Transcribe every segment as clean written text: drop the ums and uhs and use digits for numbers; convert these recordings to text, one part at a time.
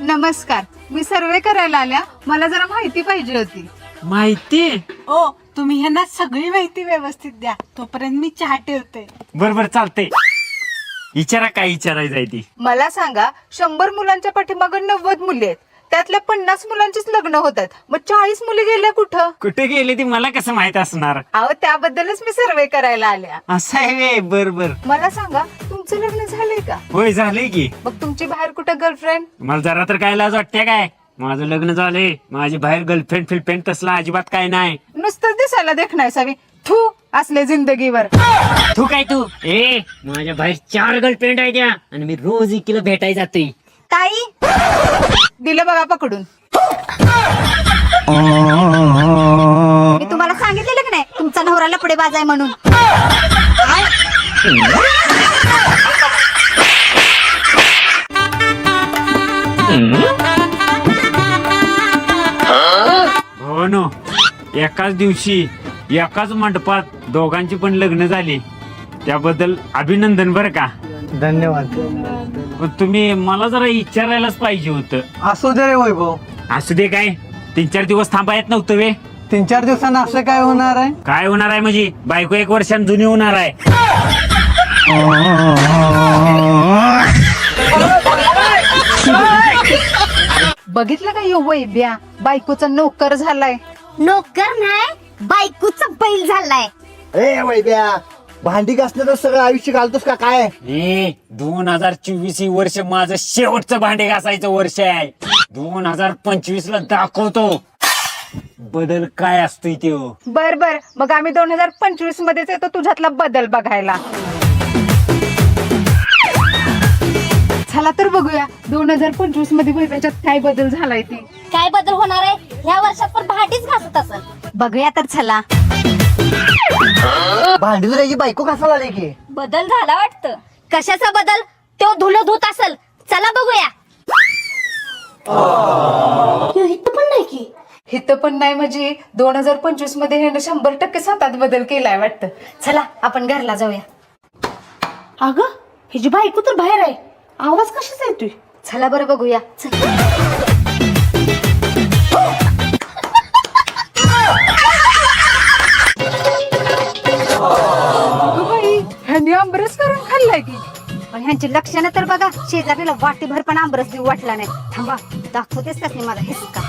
नमस्कार, मी सर्वे करायला आल्या. मला जरा माहिती पाहिजे होती. माहिती? ओ तुम्ही ह्यांना सगळी माहिती व्यवस्थित द्या, तोपर्यंत मी चहा ठेवते. बर चालतंय. विचारा काय विचारायचं आहे ती. मला सांगा, 100 मुलांच्या पाठीमागं 90 मुली आहेत. त्यातल्या 50 मुलांचीच लग्न होतात. मग 40 मुली गेल्या कुठं? कुठे गेले ती मला कसं माहित असणार? अहो, त्याबद्दलच मी सर्वे करायला आल्या. असं आहे. बर मला सांगा, तुमचं लग्न झालंय का? होय झालंय की. मग तुमची बाहेर कुठं गर्लफ्रेंड? मला जरा तर काय लाज वाटते काय? माझं लग्न झालंय, माझी बाहेर गर्लफ्रेंड फिलफ्रेंड तसला अजिबात काय नाही. नुसतं दिसायला देखणार सावी. थू असले जिंदगीवर. तू काय तू ए माझ्या बाहेर 4 गर्लफ्रेंड आहे त्या, आणि मी रोज एकीला भेटायला जाते. ताई, दिलं बघा पकडून. मी तुम्हाला सांगितलेलं की नाही तुमचा नवरा लपडे बाज आहे म्हणून. हो नो, एकाच दिवशी एकाच मंडपात दोघांची पण लग्न झाली. त्याबद्दल अभिनंदन बर का. धन्यवाद. पण तुम्ही मला जरा विचारायलाच पाहिजे होतं. असू दे रे वैभव, असू दे काय, 3-4 दिवस थांबा येत नव्हतं वे? 3-4 दिवसांना असं काय होणार आहे? काय होणार आहे म्हणजे बायको 1 वर्षांनी जुनी होणार आहे. बघितलं का यो वैब्या, बायकोचा नोकर झालाय. नोकर नाही, बायकोचा बैल झालाय. ए वैद्या, भांडी घासलं तर सगळं आयुष्य घालतोस का काय? 2024 ही वर्ष माझं शेवटचं भांडे घासायचं वर्ष आहे. 2025 ला दाखवतो बदल काय असतोय ते. बर मग आम्ही 2025 मध्येच येतो तुझ्यातला बदल बघायला. चला तर बघूया 2025 मध्ये वैब्याच्यात काय बदल झालाय ते. काय बदल होणार आहे ह्या वर्षात? पण भांडीच घासत असेल. बघूया तर चला. भांडी तर याची बायको घासायला आली की. बदल झाला वाटतं. कशाचा बदल? तो धुलं धुत असेल. चला बघूया. इथं पण नाही की. हिथं पण नाही म्हणजे 2025 मध्ये ह्यानं 100% स्वतःत बदल केलाय वाटतं. चला आपण घरला जाऊया. अगं हिची बायको तर बाहेर आहे. आवाज कशाचा येतोय? चला बरं बघूया. ह्यांनी आंबरस करून खाल्लाय की. पण ह्यांची लक्षणं तर बघा. शेजारीला वाटीभर पण आंबरस देऊ वाटला नाही. थांबा दाखवतेच त्यासनी माझा हिसका.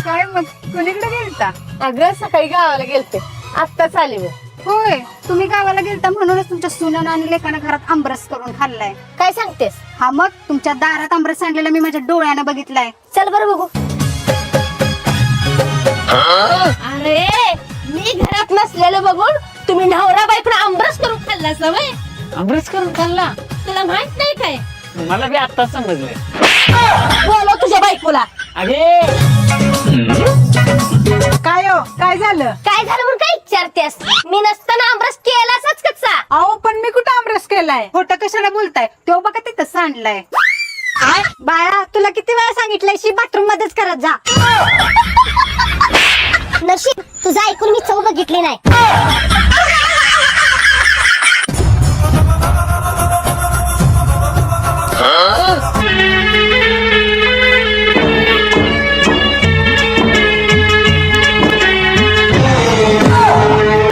काय मग कोणीकडे गेलता? अगं सकाळी गावाला गेलते, आत्ताच आले मी. होय, तुम्ही गावाला गेलता म्हणूनच तुमच्या सुनन आणि लेकानं घरात आंबरस करून खाल्लाय. काय सांगतेस? हा मग तुमच्या दारात आंबरस आणलेला मी माझ्या डोळ्यानं बघितलाय. चल बरं बघू. अरे मी घरात नसलेलं बघून तुम्ही नवरा बायकोला आंबरस करून खाल्ला सवय. आंबरस करून खाल्ला? तुला माहित नाही काय? मला बी आता समजलंय. बोलव तुझ्या बायकोला. अरे काय हो, काय झालं? काय झालं म्हणून काय विचारतेस? मी नसताना आंबरस केलाच कसा? अहो पण मी कुठं आमरस केलाय? खोटं कशाला बोलताय? तो बघा तिथं सांडलाय. बाळा तुला किती वेळा सांगितलंय शी बाथरूम मध्येच करत जा. नशीब तुझं ऐकून मी चव बघितली नाही.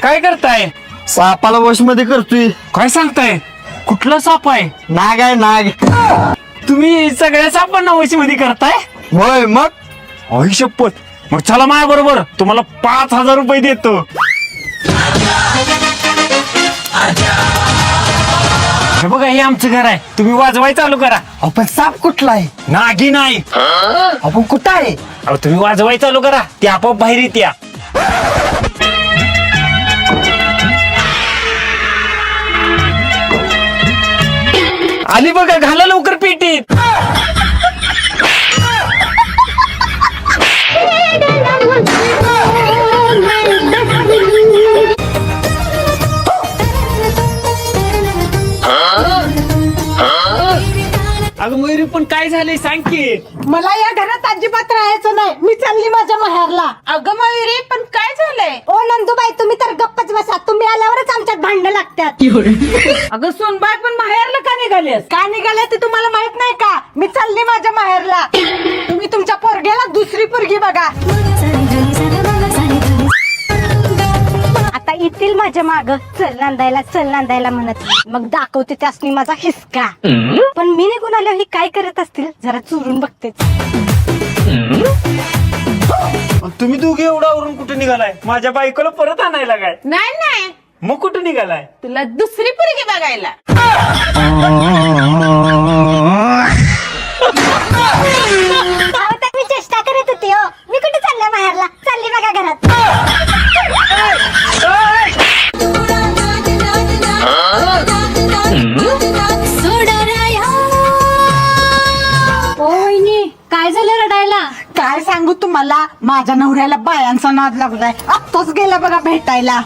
काय करताय? सापाला वश मध्ये करतोय. काय सांगताय? कुठला साप आहे? नाग आहे नाग. तुम्ही सगळ्या सापांना वशी मध्ये करताय? होय मग. अही शपथ. मग चला माझ्या बरोबर, तुम्हाला 5,000 रुपये देतो. हे बघा, हे आमचं घर आहे. तुम्ही वाजवाय चालू करा. आपण साप कुठला आहे? नागी नाही. आपण कुठं आहे? अहो तुम्ही वाजवाय चालू करा, ती आपोआप बाहेर येत्या. आली बघा, घाला लवकर पेटीत. अगं मयुरी पण काय झालंय सांग की. मला या घरात अजिबात राहायचं नाही. मी चालली माझ्या माहेरला. अगं मयुरी पण काय झालंय? ओ नंदूबाई तुम्ही तर गप्पच बसा. तुम्ही आल्यावरच आमच्यात भांडणं लागतात. अगं सोनबाई पण माहेरला का निघालेस? का निघाले ते तुम्हाला माहित नाही का? मी चालली माझ्या माहेरला. तुम्ही तुमच्या पोरग्याला दुसरी पोरगी बघा. आता येतील माझ्या माग चल नांदायला म्हणत. मग दाखवते त्यासनी माझा हिसका. पण मी निघून आल्यावर ही काय करत असतील जरा चोरून बघतेच. तुम्ही दोघे एवढा आवरून कुठे निघालाय? माझ्या बायकोला परत आणायला काय? नाही मग कुठे निघालाय? तुला दुसरी पोरगी बघायला. अहो, तर मी चेष्टा करत होते हो. मी कुठे चालले माहेरला? चालली बघा घरात. ओ वहिनी काय झालं रडायला? काय सांगू तुम्हाला, माझ्या नवऱ्याला बायांचा नाद लागलाय. आत्ताच गेला बघा भेटायला.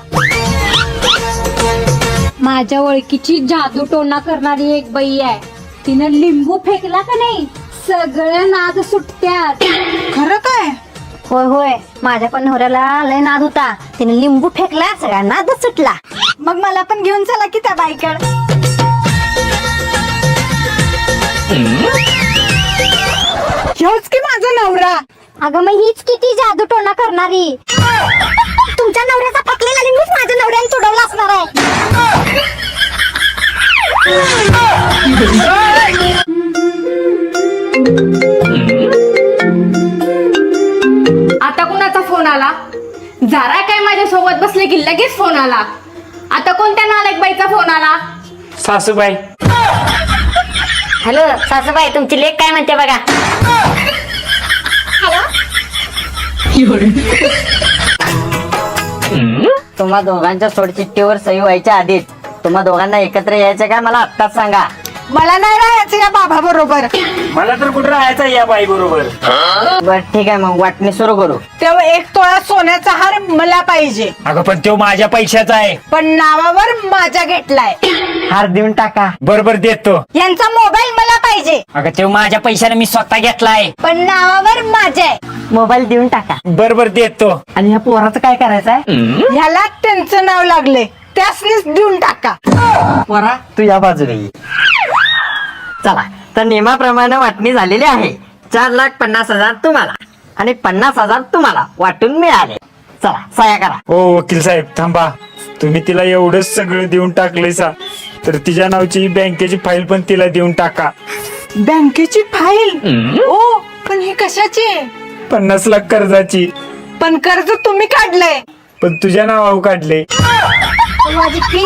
माझ्या ओळखीची जादू टोना करणारी एक बाई आहे. तिनं लिंबू फेकला का नाही सगळे नाद सुटत्यात. खरं काय? होय माझ्या पण नवऱ्याला लय नाद होता. तिने लिंबू फेकला सगळा नादच सुटला. मग मला पण घेऊन चला की त्या बाईकडे. ह्योच की माझा नवरा. अगं मग हीच किती जादू टोना करणारी. तुमच्या नवऱ्याचा फकलेला लिंबूच माझ्या नवऱ्याने तुडवला असणार आहे. आता कुणाचा फोन आला? जरा काय माझ्या सोबत बसले की लगेच फोन आला. आता कोणत्या नालायक बाईचा फोन आला? सासूबाई. हॅलो सासूबाई तुमची लेक काय म्हणते बघा. तुम्हा दोघांच्या सोडचिठ्ठीवर सही व्हायच्या आधीच तुम्हा दोघांना एकत्र यायचं का मला आत्ताच सांगा. मला नाही राहायचं या बाबा बरोबर. मला तर कुठं राहायचं या बाई बरोबर. बर ठीक आहे मग वाटणी सुरू करू. तेव्हा 1 तोळा सोन्याचा हार मला पाहिजे. अगं पण तो माझ्या पैशाचा आहे. पण नावावर माझ्या घेतलाय. हार देऊन टाका. बरोबर देतो. यांचा मोबाईल मला पाहिजे. अगं तो माझ्या पैशाने मी स्वतः घेतलाय. पण नावावर माझ्या आहे. मोबाईल देऊन टाका. बरोबर देतो. आणि ह्या पोराचं काय करायचंय? ह्याला त्यांचं नाव लागले त्यासनीच देऊन टाका. पोरा तू या बाजूला ये. चला तर नियमाप्रमाणे वाटणी झालेली आहे. 4,50,000 तुम्हाला आणि 50,000 तुम्हाला वाटून मिळाले. चला सह्या करा. हो वकील साहेब थांबा. तुम्ही तिला एवढंच सगळं देऊन टाकलंय सा तर तिच्या नावची बँकेची फाईल पण तिला देऊन टाका. बँकेची फाईल? ओ पण ही कशाची आहे? 50 लाख कर्जाची. पण कर्ज तुम्ही काढलंय. पण तुझ्या नावावर काढले. माझी फी